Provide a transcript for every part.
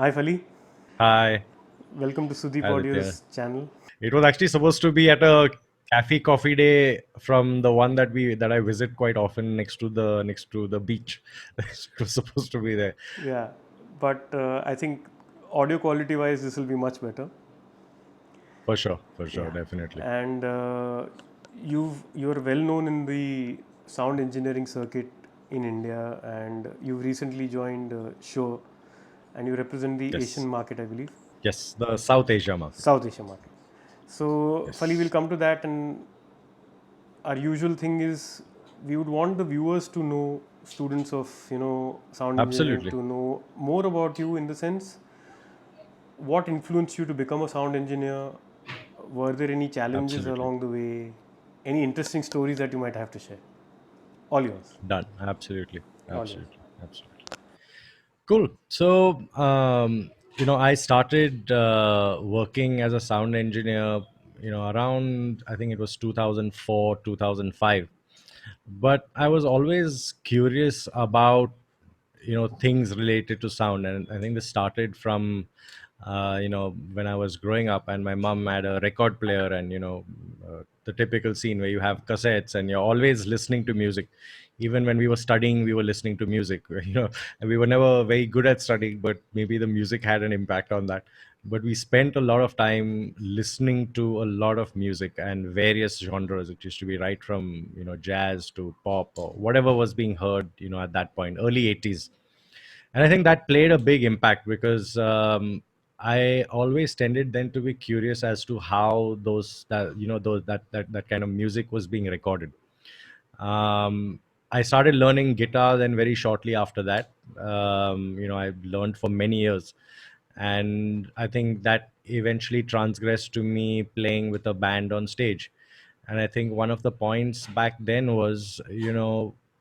Hi Fali, Hi, welcome to Sudeep Aditya. Audio's channel. It was actually supposed to be at a cafe coffee day from the one that I visit quite often next to the beach. It was supposed to be there. Yeah, but I think audio quality wise, this will be much better. For sure, Yeah, definitely. and you're well known in the sound engineering circuit in India, and you've recently joined Shure, and you represent the Asian Yes, market, I believe, yes, the South Asia market. South Asia market. So Fali, we'll Yes, come to that, and our usual thing is we would want the viewers to know, students of sound engineering, absolutely, to know more about you, in the sense what influenced you to become a sound engineer. Were there any challenges absolutely. along the way? Any interesting stories that you might have to share? All yours. Done. Absolutely, All yours. absolutely, absolutely. Cool. So, I started working as a sound engineer, around, I think it was 2004, 2005. But I was always curious about, things related to sound. And I think this started from, when I was growing up and my mom had a record player and, the typical scene where you have cassettes and you're always listening to music. Even when we were studying, we were listening to music. And we were never very good at studying, but maybe the music had an impact on that. But we spent a lot of time listening to a lot of music and various genres. It used to be right from jazz to pop or whatever was being heard at that point, early 80s. And I think that played a big impact because I always tended then to be curious as to how that kind of music was being recorded. um, I started learning guitar then very shortly after that. I learned for many years, and I think that eventually transgressed to me playing with a band on stage. And I think one of the points back then was,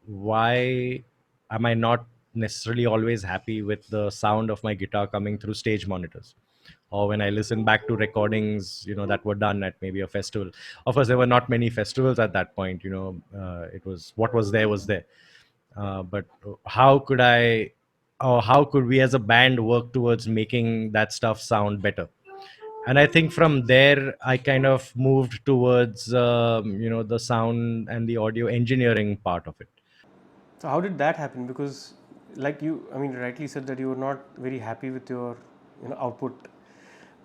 why am I not necessarily always happy with the sound of my guitar coming through stage monitors? Or when I listen back to recordings, that were done at maybe a festival. Of course, there were not many festivals at that point. It was what was there was there. But how could I, or how could we as a band work towards making that stuff sound better? And I think from there I kind of moved towards the sound and the audio engineering part of it. So how did that happen? Because, like you, I mean, rightly said that you were not very happy with your output,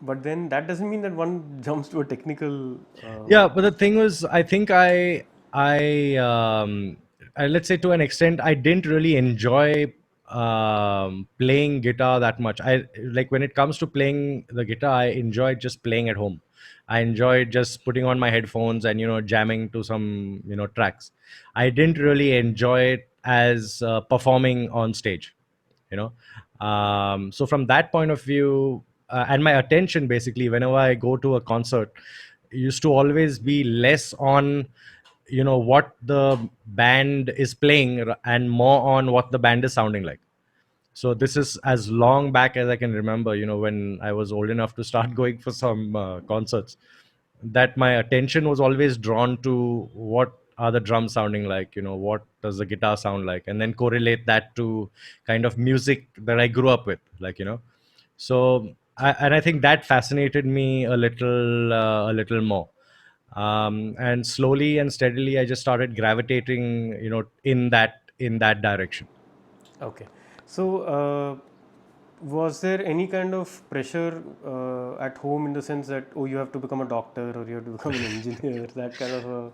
but then that doesn't mean that one jumps to a technical. Yeah, but the thing was, I think I let's say to an extent, I didn't really enjoy playing guitar that much. I like when it comes to playing the guitar, I enjoyed just playing at home. I enjoyed just putting on my headphones and jamming to some tracks. I didn't really enjoy it as performing on stage. So from that point of view, and my attention basically whenever I go to a concert used to always be less on what the band is playing and more on what the band is sounding like. So this is as long back as I can remember, when I was old enough to start going for some concerts, that my attention was always drawn to what are the drums sounding like, what does the guitar sound like, and then correlate that to kind of music that I grew up with, so and I think that fascinated me a little more. And slowly and steadily I just started gravitating in that direction. Okay, so was there any kind of pressure at home, in the sense that, oh, you have to become a doctor or you have to become an engineer, that kind of a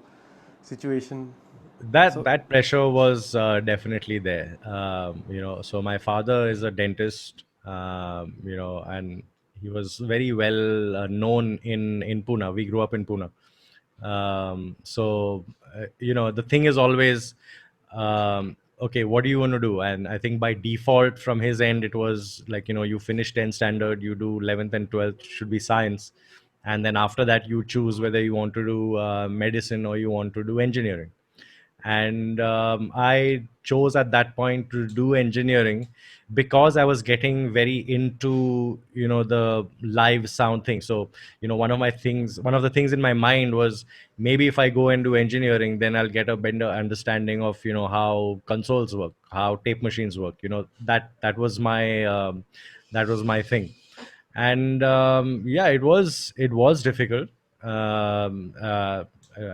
situation? that So, that pressure was definitely there. So my father is a dentist, and he was very well known in Pune. We grew up in Pune. The thing is always, okay, what do you want to do? And I think by default from his end it was like, you finish 10th standard, you do 11th and 12th should be science, and then after that you choose whether you want to do medicine or you want to do engineering. And I chose at that point to do engineering because I was getting very into, the live sound thing. So, one of the things in my mind was, maybe if I go and do engineering, then I'll get a better understanding of, how consoles work, how tape machines work. That was my thing. And yeah, it was difficult. I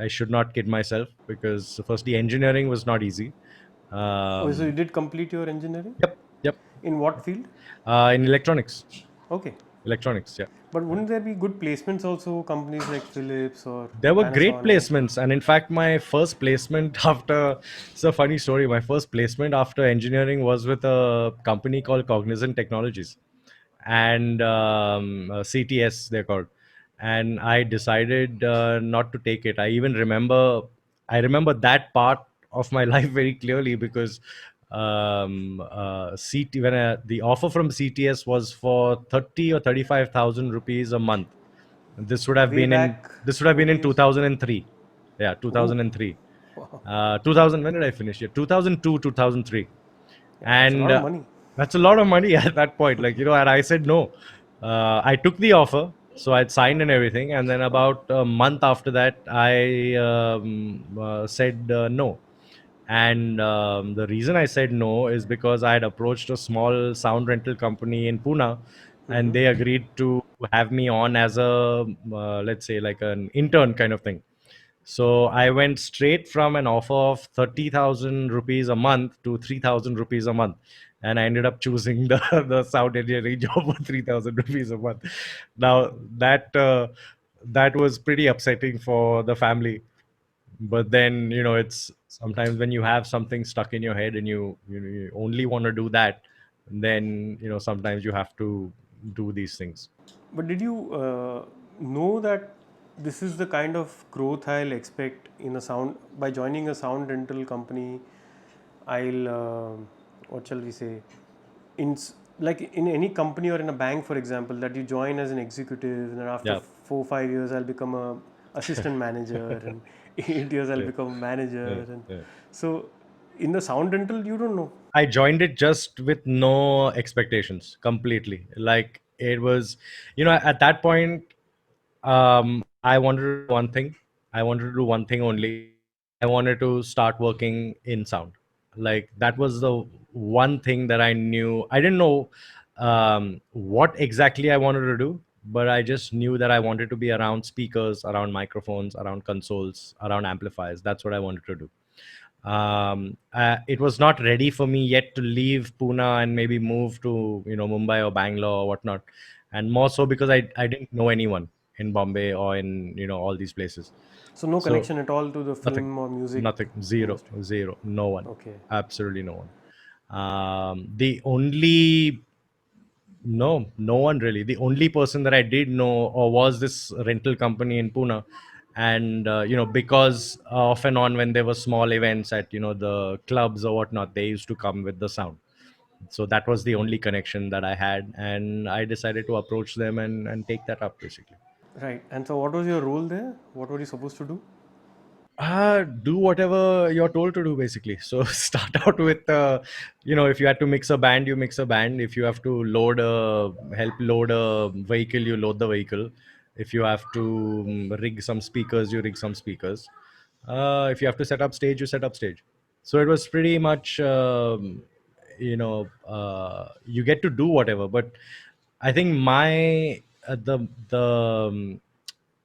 should not kid myself, because firstly, engineering was not easy. Oh, so you um, did complete your engineering? yep, yep. In what field? In Okay. electronics, yeah. But wouldn't there be good placements also, companies like Philips or There were great Panasonic? placements, and in fact, my first placement after it's a funny story. My first placement after engineering was with a company called Cognizant Technologies, and CTS they're called. And I decided not to take it. I remember that part of my life very clearly, because the offer from CTS was for 30 or 35,000 rupees a month. This would have Way been in back this would have in been in days? 2003. Yeah, Oh, 2003. wow. 2000. When did I finish it? 2002, 2003. Yeah, that's a And lot of money. that's a lot of money at that point. Like, and I said no. I took the offer, so I'd signed and everything. And then about a month after that, I said no. And the reason I said no is because I had approached a small sound rental company in Pune, and Mm-hmm. they agreed to have me on as a, let's say, like an intern kind of thing. So I went straight from an offer of 30,000 rupees a month to 3,000 rupees a month. And I ended up choosing the sound engineering job for 3,000 rupees a month. Now, that was pretty upsetting for the family. But then, it's sometimes when you have something stuck in your head, and you only want to do that, then, sometimes you have to do these things. But did you know that this is the kind of growth I'll expect in a sound by joining a sound rental company? I'll what shall we say? Like in any company or in a bank, for example, that you join as an executive, and then after Yeah. 4 5 years, I'll become a assistant manager, and 8 years I'll Yeah, become a manager, yeah, and yeah. so in the sound rental, you don't know. I joined it just with no expectations completely. Like, it was, at that point, I wanted to do one thing. I wanted to do one thing only. I wanted to start working in sound. Like, that was the one thing that I knew. I didn't know what exactly I wanted to do, but I just knew that I wanted to be around speakers, around microphones, around consoles, around amplifiers. That's what I wanted to do. It was not ready for me yet to leave Pune and maybe move to, Mumbai or Bangalore or whatnot, and more so because I didn't know anyone in Bombay or in, all these places. So no So connection at all to the nothing, film or music nothing, zero, industry. zero, no one, Okay. absolutely no one. The only No, no one really. The only person that I did know was this rental company in Pune. And, because off and on, when there were small events at, the clubs or whatnot, they used to come with the sound. So that was the only connection that I had. And I decided to approach them and take that up, basically. Right. And so, what was your role there? What were you supposed to do? Do whatever you're told to do, basically. So start out with, if you had to mix a band, you mix a band. If you have to help load a vehicle, you load the vehicle. If you have to rig some speakers, you rig some speakers. If you have to set up stage, you set up stage. So it was pretty much, you get to do whatever. But I think the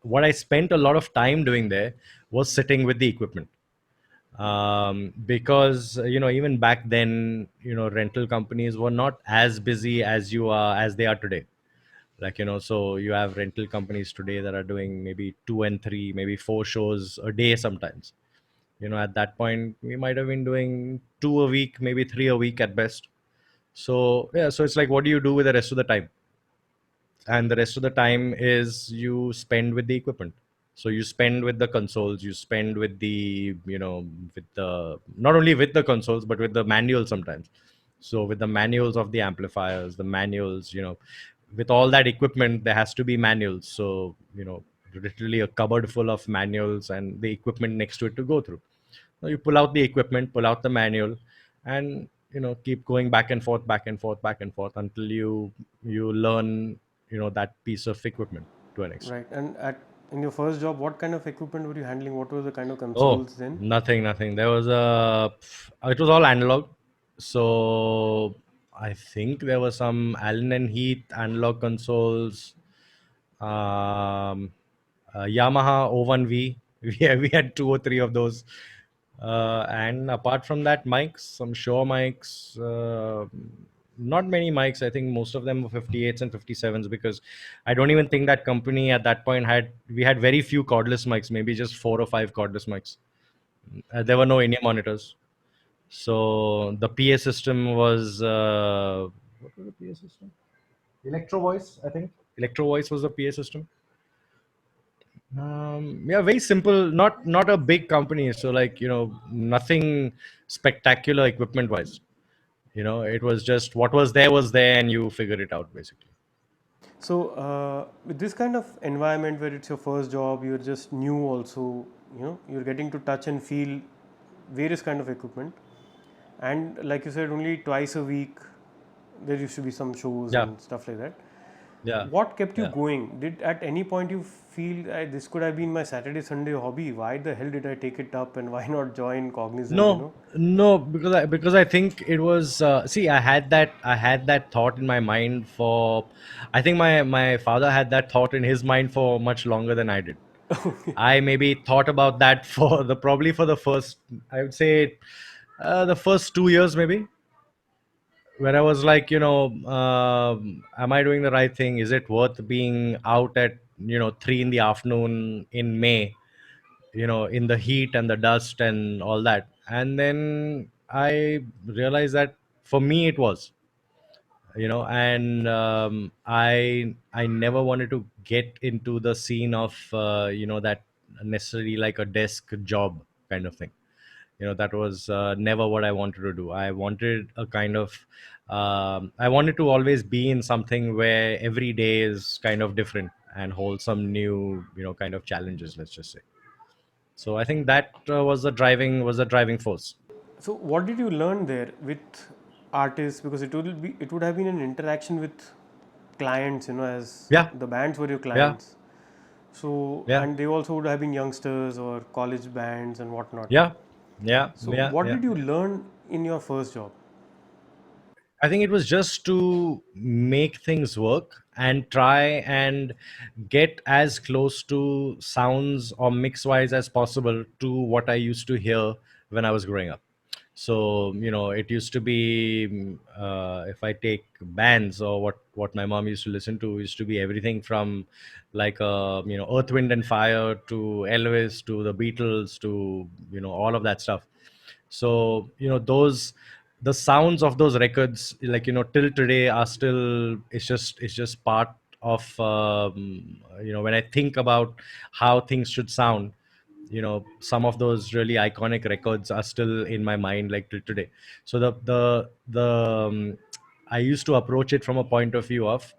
what I spent a lot of time doing there was sitting with the equipment. Because, even back then, rental companies were not as busy as they are today. Like, so you have rental companies today that are doing maybe two and three, maybe four shows a day sometimes. At that point, we might have been doing two a week, maybe three a week at best. So yeah, so it's like, what do you do with the rest of the time? And the rest of the time is you spend with the equipment. So you spend with the consoles, you spend with the, with the, not only with the consoles, but with the manuals sometimes. So with the manuals of the amplifiers, the manuals, with all that equipment, there has to be manuals. So, literally a cupboard full of manuals and the equipment next to it to go through. You pull out the equipment, pull out the manual, and keep going back and forth, back and forth, back and forth until you learn that piece of equipment to an extent. Right. And at in your first job, what kind of equipment were you handling? What were the kind of Oh, consoles then? nothing. There was it was all analog. So I think there was some Allen and Heath analog consoles, um, Yamaha O1V. We had two or three of those. And apart from that, mics, some Shure mics, not many mics. I think most of them were 58s and 57s, because I don't even think that company at that point we had very few cordless mics, maybe just four or five cordless mics. There were no in-ear monitors. So the PA system was, what was the PA system? Electro Voice, I think. Electro Voice was the PA system. Yeah, very simple. Not a big company, so like nothing spectacular equipment wise. It was just what was there, and you figured it out basically. So, with this kind of environment where it's your first job, you're just new also, you're getting to touch and feel various kind of equipment. And like you said, only twice a week there used to be some shows Yeah, and stuff like that. yeah, What kept you yeah. going? Did at any point you feel this could have been my Saturday Sunday hobby? Why the hell did I take it up and why not join Cognizant? No, because I think it was. See, I had that thought in my mind for. I think my father had that thought in his mind for much longer than I did. I maybe thought about that for the probably for the first. I would say, the first 2 years maybe, where I was like, am I doing the right thing? Is it worth being out at 3 in the afternoon in May, in the heat and the dust and all that? And then I realized that for me it was, and I never wanted to get into the scene of that necessarily like a desk job kind of thing. That was never what I wanted to do. I wanted a kind of I wanted to always be in something where every day is kind of different and hold some new kind of challenges, let's just say. So I think that was the driving force. So, what did you learn there with artists? Because it would have been an interaction with clients, as Yeah, the bands were your yeah, clients. So, yeah, and they also would have been youngsters or college bands and whatnot. yeah, yeah, So, yeah, what yeah. did you learn in your first job? I think it was just to make things work and try and get as close to sounds or mix wise as possible to what I used to hear when I was growing up. So it used to be, if I take bands or what my mom used to listen to, used to be everything from like Earth, Wind and Fire to Elvis to the Beatles to all of that stuff. So those the sounds of those records, like till today, are still, it's just part of, when I think about how things should sound. Some of those really iconic records are still in my mind like till today. So I used to approach it from a point of view of,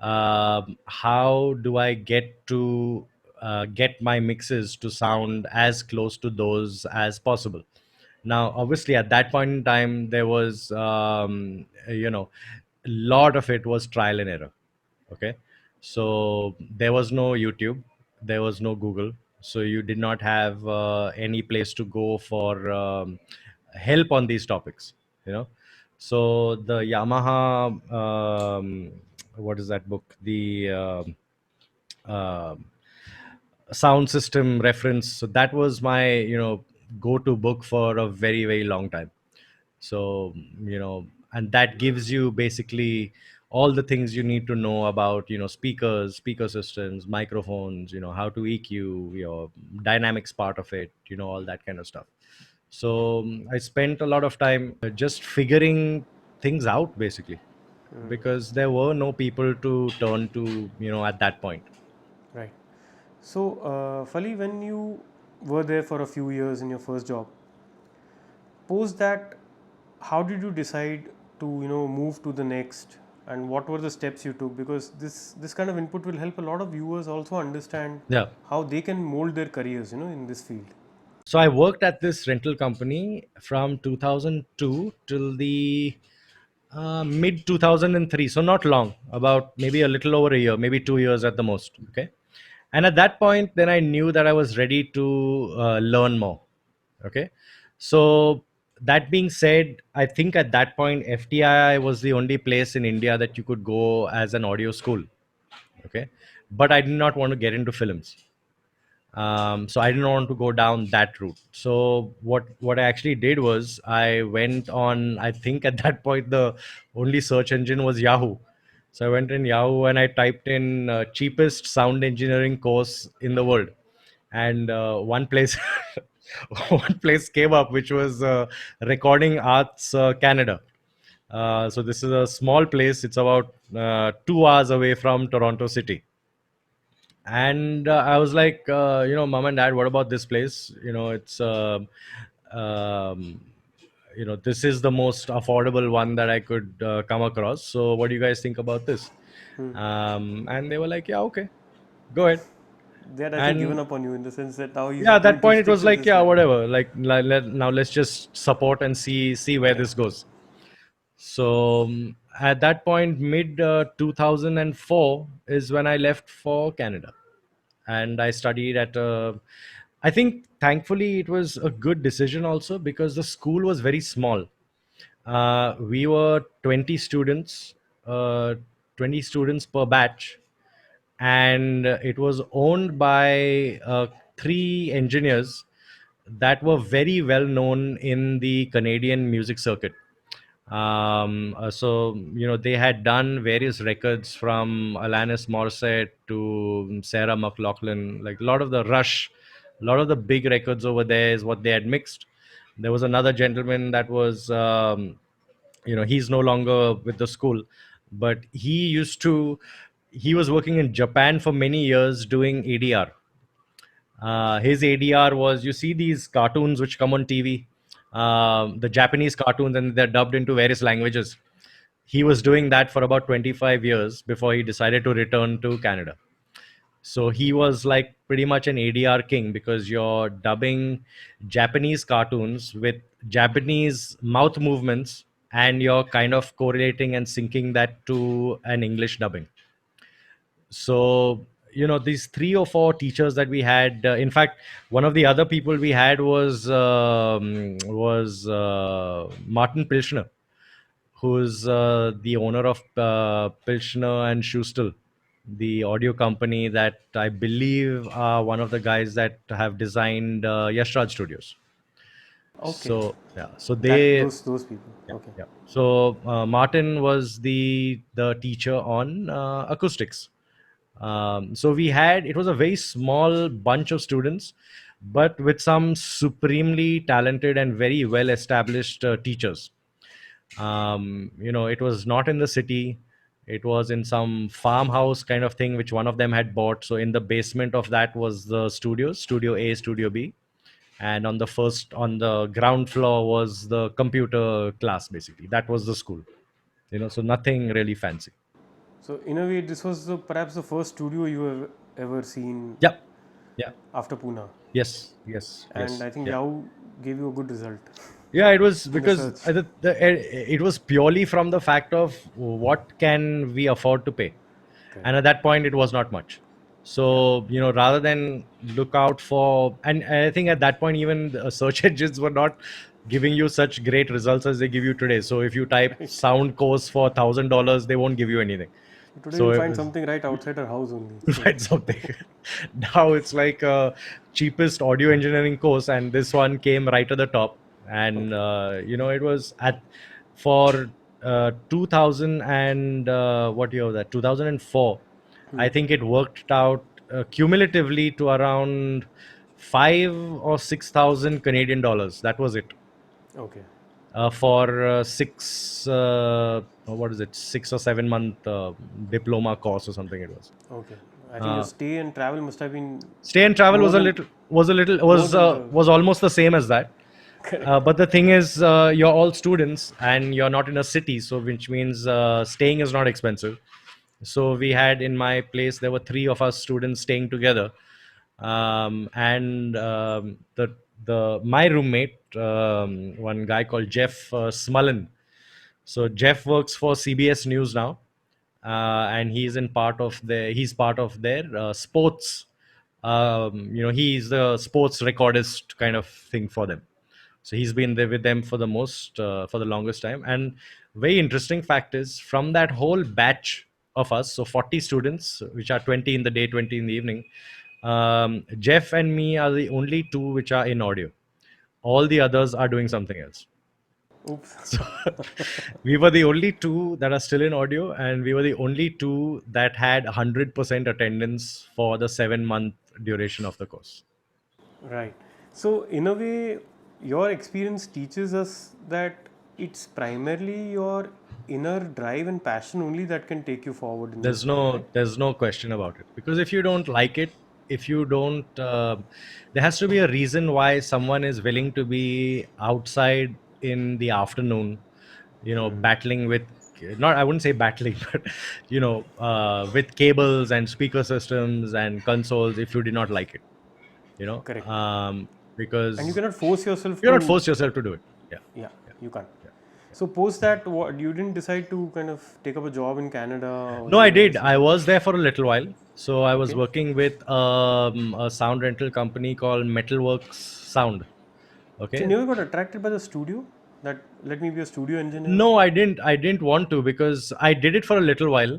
how do I get to get my mixes to sound as close to those as possible. Now obviously at that point in time there was, a lot of it was trial and error. Okay. So there was no YouTube, there was no Google, so you did not have any place to go for help on these topics. you know so the Yamaha, what is that book, the um sound system reference, so that was my go to book for a very very long time. So and that gives you basically all the things you need to know about speakers, speaker systems, microphones, how to EQ, your dynamics part of it, all that kind of stuff. So I spent a lot of time just figuring things out basically, because there were no people to turn to at that point. Right. So, Fali, when you were there for a few years in your first job, post that, how did you decide to move to the next, and what were the steps you took? Because this kind of input will help a lot of viewers also understand Yeah. how they can mold their careers, in this field. So I worked at this rental company from 2002 till the mid 2003. So not long, about maybe a little over a year, maybe 2 years at the most. Okay. And at that point, then I knew that I was ready to learn more. Okay. So that being said, I think at that point, FTII was the only place in India that you could go as an audio school. Okay. But I did not want to get into films. So I didn't want to go down that route. So what I actually did was I went on. I think at that point the only search engine was Yahoo. So I went in Yahoo and I typed in cheapest sound engineering course in the world, and one place one place came up, which was Recording Arts Canada. So this is a small place. It's about 2 hours away from Toronto City. And I was like, mom and dad, what about this place? It's um, this is the most affordable one that I could come across. So what do you guys think about this? And they were like, yeah, okay, go ahead. They had, I think, given And up on you in the sense that now yeah, he's at that going to point it stick was with like, this yeah, line. whatever, like now let's just support and see where this Correct. goes. So at that point, mid 2004 is when I left for Canada, and I studied at I think thankfully it was a good decision also, because the school was very small. We were 20 students, uh, 20 students per batch, and it was owned by three engineers that were very well known in the Canadian music circuit. So they had done various records from Alanis Morissette to Sarah McLachlan, like a lot of the Rush, a lot of the big records over there is what they had mixed. There was another gentleman that was, he's no longer with the school, but he was working in Japan for many years doing ADR. His ADR was, you see these cartoons which come on TV, the Japanese cartoons, and they're dubbed into various languages. He was doing that for about 25 years before he decided to return to Canada. So he was like pretty much an ADR king, because you're dubbing Japanese cartoons with Japanese mouth movements, and you're kind of correlating and syncing that to an English dubbing. So these three or four teachers that we had, in fact, one of the other people we had was Martin Pilchner, who's the owner of Pilchner and Schustel, the audio company that I believe are one of the guys that have designed Yashraj Studios. Okay. So yeah, so That they those people. yeah, Okay. yeah. So Martin was the teacher on acoustics. So we had, it was a very small bunch of students, but with some supremely talented and very well established teachers. It was not in the city. It was in some farmhouse kind of thing, which one of them had bought. So in the basement of that was the studios, Studio A, Studio B. And on the ground floor was the computer class, basically. That was the school, so nothing really fancy. So in a way, this was perhaps the first studio you have ever seen Yeah. Yeah. after Pune, Yes. Yes. and Yes. I think Yeah. Yahoo gave you a good result Yeah, it was in the because search. it was purely from the fact of what can we afford to pay, Correct. and at that point it was not much. Yeah. So rather than look out for, and I think at that point even the search engines were not giving you such great results as they give you today. So if you type Right. sound course for $1,000, they won't give you anything. Today So you'll it find was something right outside our house only. So right something. Now it's like cheapest audio engineering course, and this one came right at the top. And okay. it was at for 2000 and what year was that? 2004. I think it worked out cumulatively to around 5 or 6 thousand Canadian dollars. That was it Okay. for six. What is it? 6 or 7 month diploma course or something. It was. Okay. I think your Uh, stay and travel must have been Stay and travel more was a than little was a little more than the was almost the same as that. correct. But the thing is, you're all students and you're not in a city, so which means staying is not expensive. So we had in my place there were three of us students staying together, and my roommate, one guy called Jeff Smullen. So Jeff works for CBS News now, and he's part of their sports. He's the sports recordist kind of thing for them. So he's been there with them for the longest time. And very interesting fact is, from that whole batch of us, so 40 students, which are 20 in the day, 20 in the evening, Jeff and me are the only two which are in audio. All the others are doing something else. Oops. So we were the only two that are still in audio, and we were the only two that had 100% attendance for the 7 month duration of the course. Right. So, in a way, your experience teaches us that it's primarily your inner drive and passion only that can take you forward in this field, right? There's no question about it, because if you don't like it, if you don't there has to be a reason why someone is willing to be outside in the afternoon, battling with, not, I wouldn't say battling, but with cables and speaker systems and consoles, if you did not like it, you know Correct. um, And you because cannot force yourself you cannot to, force yourself to do it. Yeah, yeah, yeah, you can't. yeah, yeah. So, post that, what, you didn't decide to kind of take up a job in Canada or No, I US did. or I something? was there for a little while. So I was Okay. working with a sound rental company called Metalworks Sound. So, you Okay. never got attracted by the studio? That let me be a studio engineer? No, I didn't. I didn't want to, because I did it for a little while,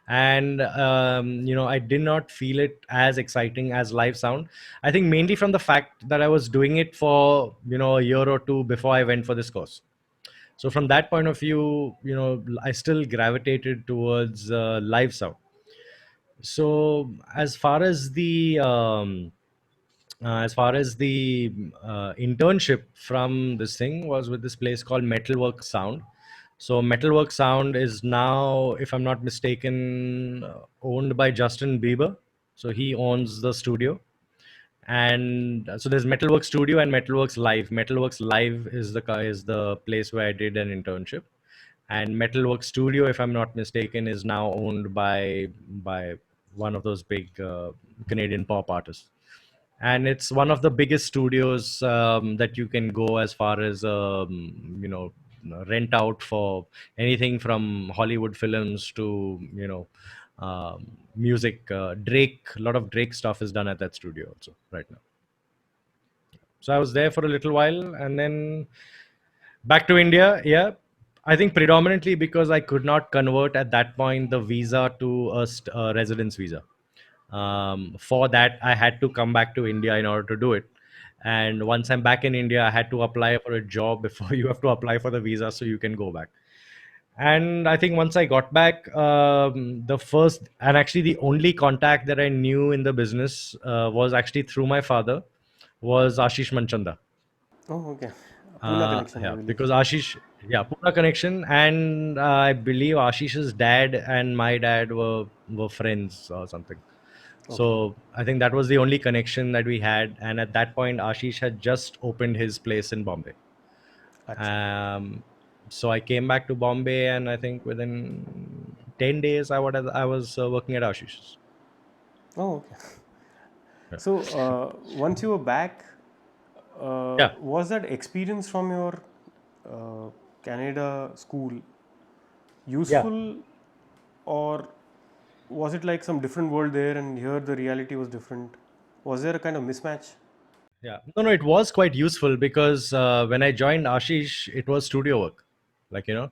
and I did not feel it as exciting as live sound. I think mainly from the fact that I was doing it for a year or two before I went for this course. So from that point of view, I still gravitated towards live sound. So as far as the internship from this thing was with this place called Metalwork Sound. So Metalwork Sound is now, if I'm not mistaken, owned by Justin Bieber. So he owns the studio. And so there's Metalworks Studio and Metalworks Live. Metalworks Live is the place where I did an internship, and Metalworks Studio, if I'm not mistaken, is now owned by one of those big Canadian pop artists. And it's one of the biggest studios that you can go, as far as rent out for anything from Hollywood films to music. Drake, a lot of Drake stuff is done at that studio also right now. So I was there for a little while, and then back to India. Yeah, I think predominantly because I could not convert at that point the visa to a residence visa. For that, I had to come back to India in order to do it. And once I'm back in India, I had to apply for a job before you have to apply for the visa so you can go back. And I think once I got back, the first and actually the only contact that I knew in the business was actually through my father, was Ashish Manchanda. Oh, okay. Pune connection, I Yeah, believe. because Ashish, yeah, Pune connection, and I believe Ashish's dad and my dad were friends or something. Okay. So I think that was the only connection that we had, and at that point, Ashish had just opened his place in Bombay. Acha. Um, so I came back to Bombay, and I think within 10 days, I was working at Ashish's. Oh, okay. So, once you were back, Yeah, was that experience from your uh, Canada school yeah. useful, or was it like some different world there and here the reality was different? Was there a kind of mismatch? Yeah, no, no, it was quite useful because when I joined Ashish, it was studio work, like and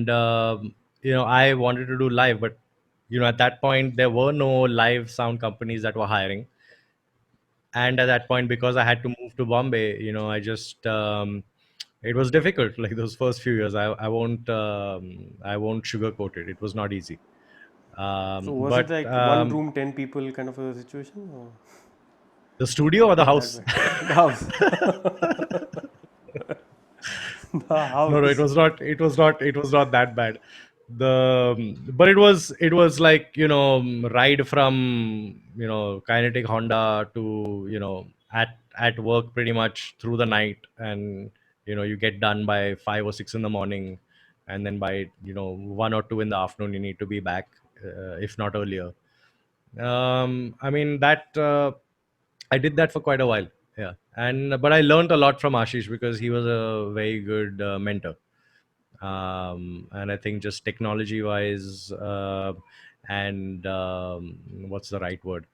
I wanted to do live, but at that point there were no live sound companies that were hiring, and at that point, because I had to move to Bombay, I just it was difficult. Like those first few years, I won't sugarcoat it. It was not easy, So, was it but like one room, 10 people kind of a situation, or the studio or the not that house. bad? The house. The No, no, it house. was not, it was not that bad. But it was like, ride from Kinetic Honda to at work pretty much through the night, and you get done by 5 or 6 in the morning, and then by 1 or 2 in the afternoon you need to be back, if not earlier. I mean that I did that for quite a while. Yeah, and but I learned a lot from Ashish because he was a very good mentor. And I think just technology wise, and what's the right word?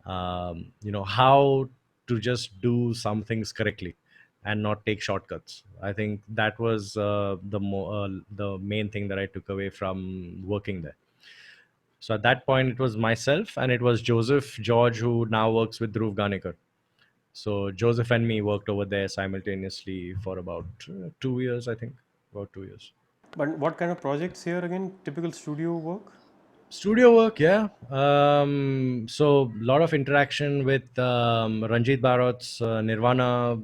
How to just do some things correctly and not take shortcuts. I think that was the main thing that I took away from working there. So at that point, it was myself and it was Joseph George, who now works with Dhruv Ganikar. So Joseph and me worked over there simultaneously for about 2 years, I think, about 2 years. But what kind of projects here again? Typical studio work? Studio work, yeah. So a lot of interaction with Ranjit Barot's Nirvana.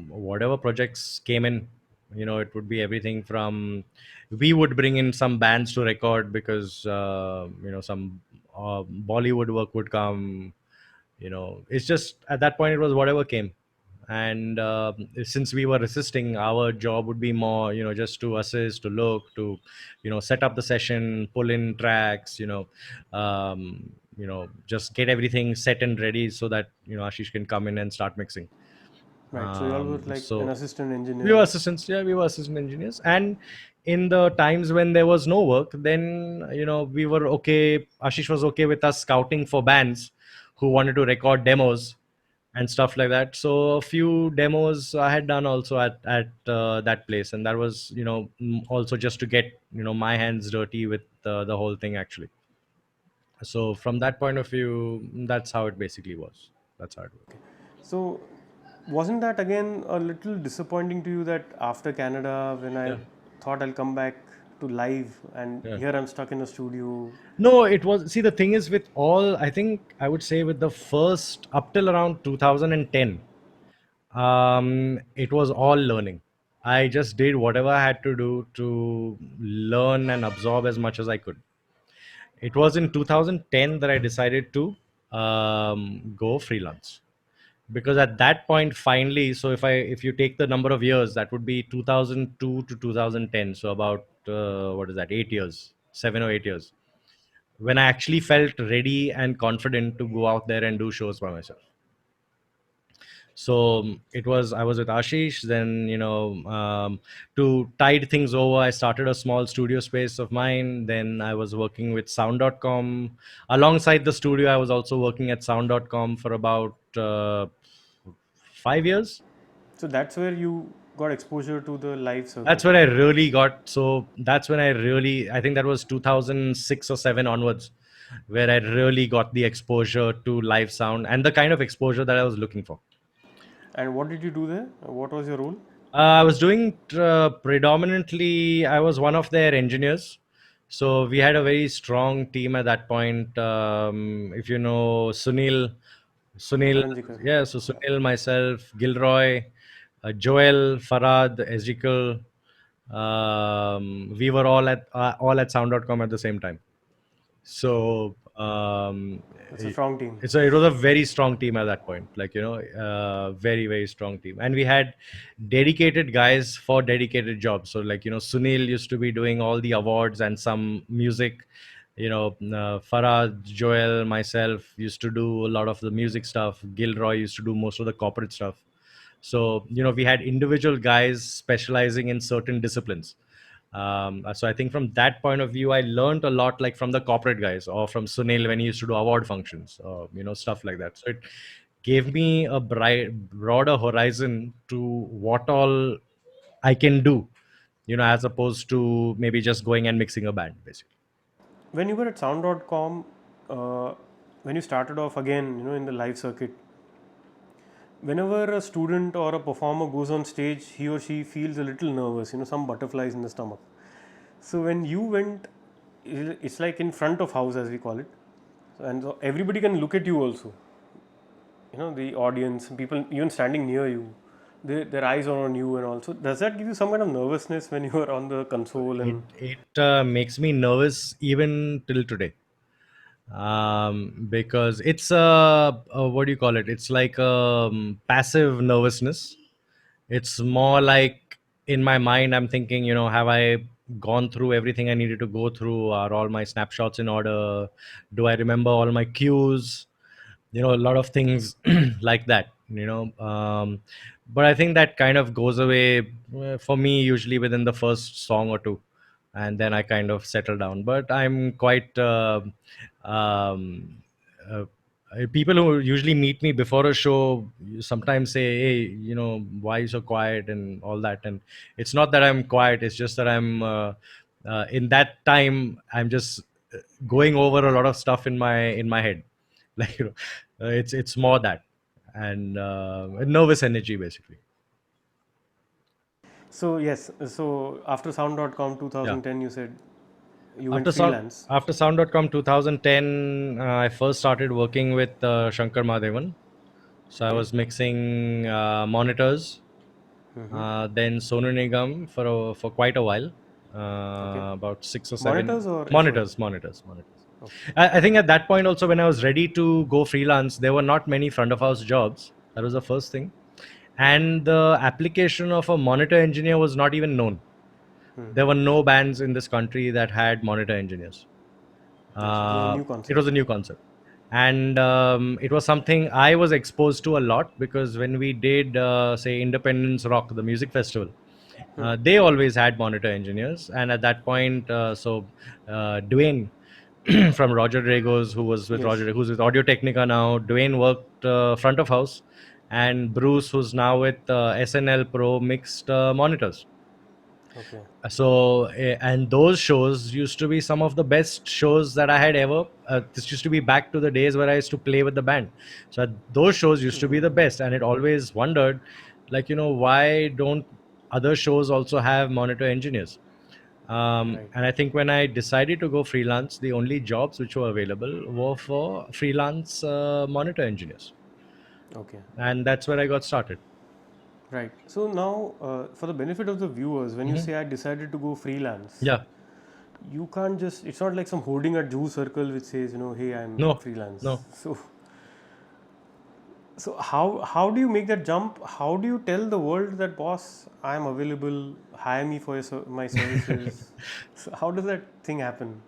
Whatever projects came in, it would be everything from. We would bring in some bands to record because some Bollywood work would come. It's just at that point it was whatever came. And since we were assisting, our job would be more just to assist, to look, to set up the session, pull in tracks, just get everything set and ready so that Ashish can come in and start mixing. Right. So you all were like an So assistant we were engineer. assistants. Yeah, we were assistant engineers. And in the times when there was no work, then we were okay. Ashish was okay with us scouting for bands who wanted to record demos and stuff like that. So a few demos I had done also at that place, and that was also just to get my hands dirty with the whole thing actually. So from that point of view, that's how it basically was. That's how it worked. So wasn't that again a little disappointing to you that after Canada, when I Yeah. thought I'll come back to live and Yeah. here I'm stuck in a studio? No, it was. See, the thing is, with all, I think I would say with the first up till around 2010, it was all learning. I just did whatever I had to do to learn and absorb as much as I could. It was in 2010 that I decided to go freelance because at that point, finally, so if you take the number of years, that would be 2002 to 2010. So about what is that? 8 years, 7 or 8 years when I actually felt ready and confident to go out there and do shows by myself. So it was I was with Ashish. Then to tide things over, I started a small studio space of mine. Then I was working with Sound.com. Alongside the studio, I was also working at Sound.com for about 5 years. So that's where you got exposure to the live That's circuit. where I really got. So that's when I think that was 2006 or 7 onwards, where I really got the exposure to live sound and the kind of exposure that I was looking for. And what did you do there? What was your role? I was doing predominantly, I was one of their engineers. So we had a very strong team at that point. If you know Sunil, Aranjikar. yeah, so Yeah. Sunil, myself, Gilroy, Joel, Farad, Ezekiel, we were all at sound.com at the same time. So It's a strong team. it was a very strong team at that point, like very very strong team, and we had dedicated guys for dedicated jobs. So like Sunil used to be doing all the awards and some music. Farad, Joel, myself used to do a lot of the music stuff. Gilroy used to do most of the corporate stuff. So we had individual guys specializing in certain disciplines. So I think from that point of view, I learned a lot, like from the corporate guys or from Sunil when he used to do award functions, stuff like that. So it gave me a broader horizon to what all I can do, as opposed to maybe just going and mixing a band, basically. When you were at sound.com, when you started off again, in the live circuit, whenever a student or a performer goes on stage, he or she feels a little nervous, some butterflies in the stomach. So when you went, it's like in front of house as we call it, and so everybody can look at you also. The audience, people even standing near you, their eyes are on you, and also does that give you some kind of nervousness when you are on the console It and it makes me nervous even till today, because it's what do you call it? It's like passive nervousness. It's more like in my mind, I'm thinking, have I gone through everything I needed to go through? Are all my snapshots in order? Do I remember all my cues? a lot of things like that. But I think that kind of goes away for me usually within the first song or two, and then I kind of settle down. But I'm quite um, uh, people who usually meet me before a show sometimes say, hey, why are you so quiet and all that. And it's not that I'm quiet, it's just that I'm in that time I'm just going over a lot of stuff in my head. like it's more that, and nervous energy basically. So yes, so after sound.com Yeah. 2010, you said you went after sound freelance. After sound.com 2010, I first started working with Shankar Mahadevan. So I Okay. was mixing monitors, Mm-hmm. then Sonu Nigam for quite a while, Okay. about 6 or 7 Monitors or S11? monitors. Okay. I think at that point also, when I was ready to go freelance, there were not many front of house jobs. That was the first thing, and the application of a monitor engineer was not even known. There were no bands in this country that had monitor engineers. Yes, it was a new It was concept. a new concept, and it was something I was exposed to a lot, because when we did, say, Independence Rock, the music festival, they always had monitor engineers. And at that point, Dwayne from Roger Dragos, who was with Yes. who's with Audio Technica now, Dwayne worked front of house, and Bruce, who's now with SNL Pro, mixed monitors. Okay. And those shows used to be some of the best shows that I had ever. This used to be back to the days where I used to play with the band. So those shows used to be the best, and it always wondered, why don't other shows also have monitor engineers? Right. And I think when I decided to go freelance, the only jobs which were available were for freelance monitor engineers, Okay. and that's where I got started. Right. So now, for the benefit of the viewers, when you Hmm. say I decided to go freelance, Yeah. you can't just, it's not like some hoarding a Jew circle which says, hey, I'm No. freelance. No. So how do you make that jump? How do you tell the world that, boss, I'm available, hire me for my services? So how does that thing happen?